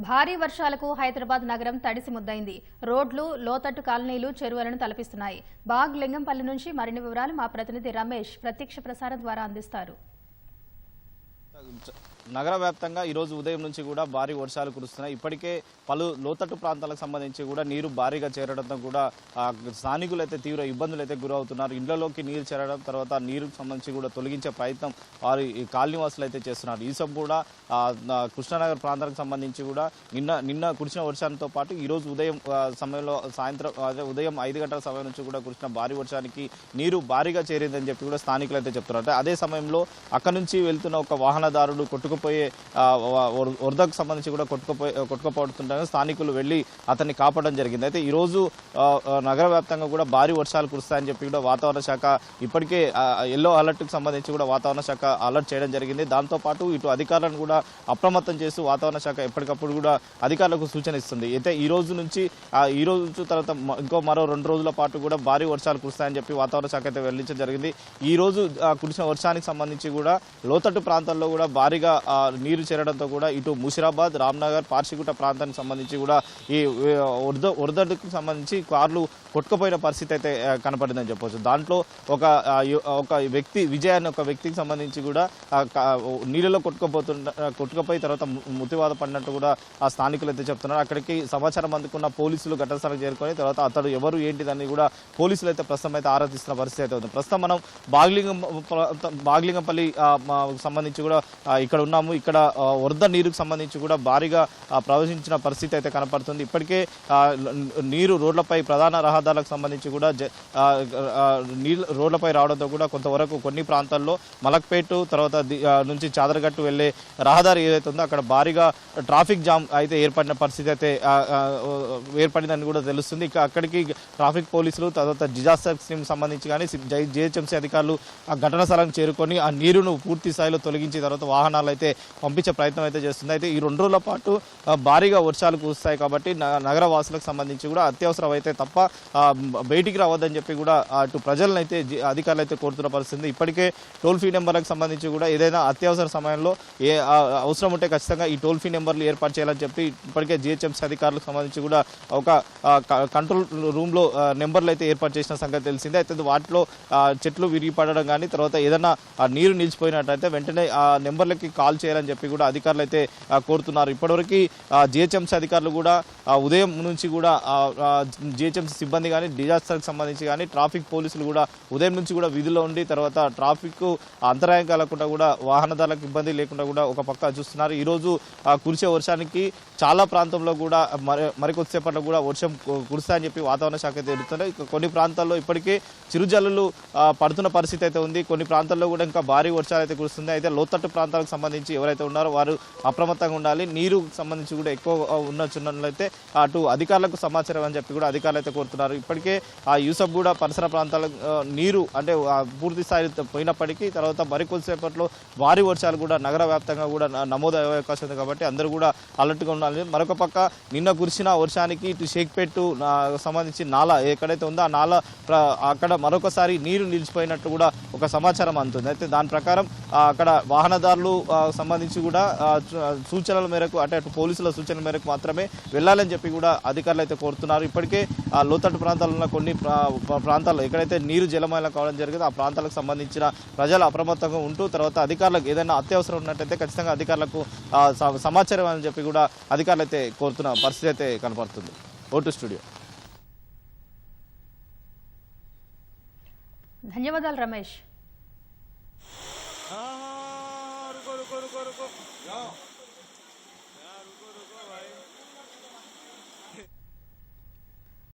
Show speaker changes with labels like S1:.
S1: భారీ వర్షాలకు హైదరాబాద్ నగరం తడిసి ముద్దైంది. రోడ్లు, లోతట్టు కాలనీలు చెరువులను తలపిస్తున్నాయి. బాగ్ లింగంపల్లి నుంచి మరిన్ని వివరాలు మా ప్రతినిధి రమేష్ ప్రత్యక్ష ప్రసారం ద్వారా అందిస్తారు.
S2: నగర వ్యాప్తంగా ఈరోజు ఉదయం నుంచి కూడా భారీ వర్షాలు కురుస్తున్నాయి. ఇప్పటికే పలు లోతట్టు ప్రాంతాలకు సంబంధించి కూడా నీరు భారీగా చేరడంతో కూడా స్థానికులు అయితే తీవ్ర ఇబ్బందులు అయితే గురవుతున్నారు. ఇళ్లలోకి నీరు చేరడం, తర్వాత నీరుకు సంబంధించి కూడా తొలగించే ప్రయత్నం వారి కాలనీవాసులు అయితే చేస్తున్నారు. ఈ సబ్ కూడా కృష్ణానగర్ ప్రాంతానికి సంబంధించి కూడా నిన్న కురిసిన వర్షాలతో పాటు ఈరోజు ఉదయం సమయంలో ఉదయం 5 గంటల సమయం నుంచి కూడా కురిసిన భారీ వర్షానికి నీరు భారీగా చేరిందని చెప్పి కూడా స్థానికులు అయితే చెప్తున్నారు. అదే సమయంలో అక్కడి నుంచి వెళ్తున్న ఒక వాహనదారుడు కొట్టుకుపోయే వరదకు సంబంధించి కూడా కొట్టుకుపోతుండగా స్థానికులు వెళ్లి అతన్ని కాపాడడం జరిగింది. అయితే ఈ రోజు నగర వ్యాప్తంగా కూడా భారీ వర్షాలు కురుస్తాయని చెప్పి కూడా వాతావరణ శాఖ ఇప్పటికే ఎల్లో అలర్ట్ కు సంబంధించి కూడా వాతావరణ శాఖ అలర్ట్ చేయడం జరిగింది. దాంతో పాటు ఇటు అధికారులను కూడా అప్రమత్తం చేస్తూ వాతావరణ శాఖ ఎప్పటికప్పుడు కూడా అధికారులకు సూచన ఇస్తుంది. అయితే ఈ రోజు నుంచి ఈ రోజు తర్వాత మరో 2 రోజుల పాటు కూడా భారీ వర్షాలు కురుస్తాయని చెప్పి వాతావరణ శాఖ అయితే వెల్లడించడం జరిగింది. ఈ రోజు కురిసిన వర్షానికి సంబంధించి కూడా లోతట్టు ప్రాంతాల్లో కూడా భారీగా నీరు చేరడంతో కూడా ఇటు ముషిరాబాద్, రామ్నగర్, పార్షిగుట్ట ప్రాంతానికి సంబంధించి కూడా ఈ వరదకు సంబంధించి కార్లు కొట్టుకుపోయిన పరిస్థితి అయితే కనపడిందని చెప్పవచ్చు. దాంట్లో ఒక వ్యక్తి విజయ్ అనే ఒక వ్యక్తికి సంబంధించి కూడా నీళ్ళలో కొట్టుకుపోయి తర్వాత మృతివాద పడినట్టు కూడా ఆ స్థానికులు అయితే చెప్తున్నారు. అక్కడికి సమాచారం అందుకున్న పోలీసులు ఘటన స్థలానికి చేరుకొని తర్వాత అతడు ఎవరు ఏంటిదని కూడా పోలీసులు అయితే ప్రస్తుతం అయితే ఆరాధిస్తున్న పరిస్థితి అయితే ఉంది. ప్రస్తుతం మనం బాగ్లింగంపల్లి సంబంధించి కూడా ఇక్కడ ఉన్నాము. ఇక్కడ వరద నీరుకు సంబంధించి కూడా భారీగా ప్రవహించిన పరిస్థితి అయితే కనపడుతుంది. ఇప్పటికే నీరు రోడ్లపై ప్రధాన రహదారులకు సంబంధించి కూడా రోడ్లపై రావడంతో కూడా కొంతవరకు కొన్ని ప్రాంతాల్లో మలక్పేట తర్వాత నుంచి చాదరగట్టు వెళ్లే రహదారి ఏదైతే ఉందో అక్కడ భారీగా ట్రాఫిక్ జామ్ అయితే ఏర్పడిన పరిస్థితి అయితే ఏర్పడిందని కూడా తెలుస్తుంది. అక్కడికి ట్రాఫిక్ పోలీసులు తర్వాత డిజాస్టర్ టీమ్ సంబంధించి కానీ జిహెచ్ఎంసీ అధికారులు ఆ ఘటనా స్థలానికి చేరుకొని ఆ నీరును పూర్తి స్థాయిలో తొలగించిన తర్వాత వాహనాలు అయితే పంపించే ప్రయత్నం అయితే చేస్తుంది. అయితే ఈ 2 రోజుల పాటు భారీగా వర్షాలు కురుస్తాయి కాబట్టి నగర వాసులకు సంబంధించి కూడా అత్యవసరం అయితే తప్ప బయటికి రావద్దని చెప్పి కూడా అటు ప్రజలను అయితే అధికారులు అయితే కోరుతున్న పరిస్థితి. ఇప్పటికే టోల్ ఫ్రీ నెంబర్లకు సంబంధించి కూడా ఏదైనా అత్యవసర సమయంలో అవసరం ఉంటే ఖచ్చితంగా ఈ టోల్ ఫ్రీ నెంబర్లు ఏర్పాటు చేయాలని చెప్పి ఇప్పటికే జిహెచ్ఎంసీ అధికారులకు సంబంధించి కూడా ఒక కంట్రోల్ రూమ్ లో నెంబర్లు అయితే ఏర్పాటు చేసిన సంగతి తెలిసిందే. అయితే వాటిలో చెట్లు విరిగి పడడం కానీ తర్వాత ఏదైనా నీరు నిలిచిపోయినట్టయితే వెంటనే ఆ నెంబర్లకి కాల్ చేయాలని చెప్పి కూడా అధికారులు అయితే కోరుతున్నారు. ఇప్పటివరకు జిహెచ్ఎంసీ అధికారులు కూడా ఉదయం నుంచి కూడా జిహెచ్ఎంసీ సిబ్బంది కానీ డిజాస్టర్కి సంబంధించి కానీ ట్రాఫిక్ పోలీసులు కూడా ఉదయం నుంచి కూడా విధుల్లో ఉండి తర్వాత ట్రాఫిక్ అంతరాయం కలగకుండా కూడా వాహనదారులకు ఇబ్బంది లేకుండా కూడా ఒక పక్క చూస్తున్నారు. ఈరోజు కురిసే వర్షానికి చాలా ప్రాంతంలో కూడా మరికొద్దిసేపట్లో కూడా వర్షం కురుస్తాయని చెప్పి వాతావరణ శాఖ అయితే తెలుస్తుంది. కొన్ని ప్రాంతాల్లో ఇప్పటికే చిరుజల్లులు పడుతున్న పరిస్థితి అయితే ఉంది. కొన్ని ప్రాంతాల్లో కూడా ఇంకా భారీ వర్షాలు అయితే కురుస్తుంది. అయితే లోతట్టు ప్రాంతాలకు సంబంధించి ఎవరైతే ఉన్నారో వారు అప్రమత్తంగా ఉండాలి. నీరు సంబంధించి కూడా ఎక్కువ ఉన్నట్లయితే అటు అధికారులకు సమాచారం అని చెప్పి కూడా అధికారులు అయితే కోరుతున్నారు. ఇప్పటికే ఆ యూసఫ్ కూడా పరిసర ప్రాంతాల నీరు అంటే పూర్తి స్థాయి పోయినప్పటికీ తర్వాత మరికొద్దిసేపట్లో భారీ వర్షాలు కూడా నగర వ్యాప్తంగా కూడా నమోదు అయ్యే అవకాశం ఉంది కాబట్టి అందరూ కూడా అలర్ట్గా ఉండాలి. మరొక పక్క నిన్న కురిసిన వర్షానికి ఇటు షేక్పేట్ సంబంధించి నాలా ఎక్కడైతే ఉందో ఆ నాలా అక్కడ మరొకసారి నీరు నిలిచిపోయినట్టు కూడా ఒక సమాచారం అందుతుంది. అయితే దాని ప్రకారం అక్కడ వాహనదారులు సంబంధించి కూడా సూచనల మేరకు అంటే అటు పోలీసుల సూచనల మేరకు మాత్రమే వెళ్ళాలని చెప్పి కూడా అధికారులు అయితే కోరుతున్నారు. ఇప్పటికే లోతట్టు ప్రాంతాల్లో ఉన్న కొన్ని ప్రాంతాల్లో ఎక్కడైతే నీరు జలమయం కావడం జరిగిందో ఆ ప్రాంతాలకు సంబంధించిన ప్రజలు అప్రమత్తంగా ఉంటూ తర్వాత అధికారులకు ఏదైనా అత్యవసరం ఉన్నట్టయితే ఖచ్చితంగా అధికారులకు సమాచారం అని చెప్పి కూడా అధికారులు అయితే కోరుతున్న పరిస్థితి అయితే కనపడుతుంది. Vote studio.
S1: ధన్యవాదాలు రమేష్.
S3: रुको रुको रुको रुको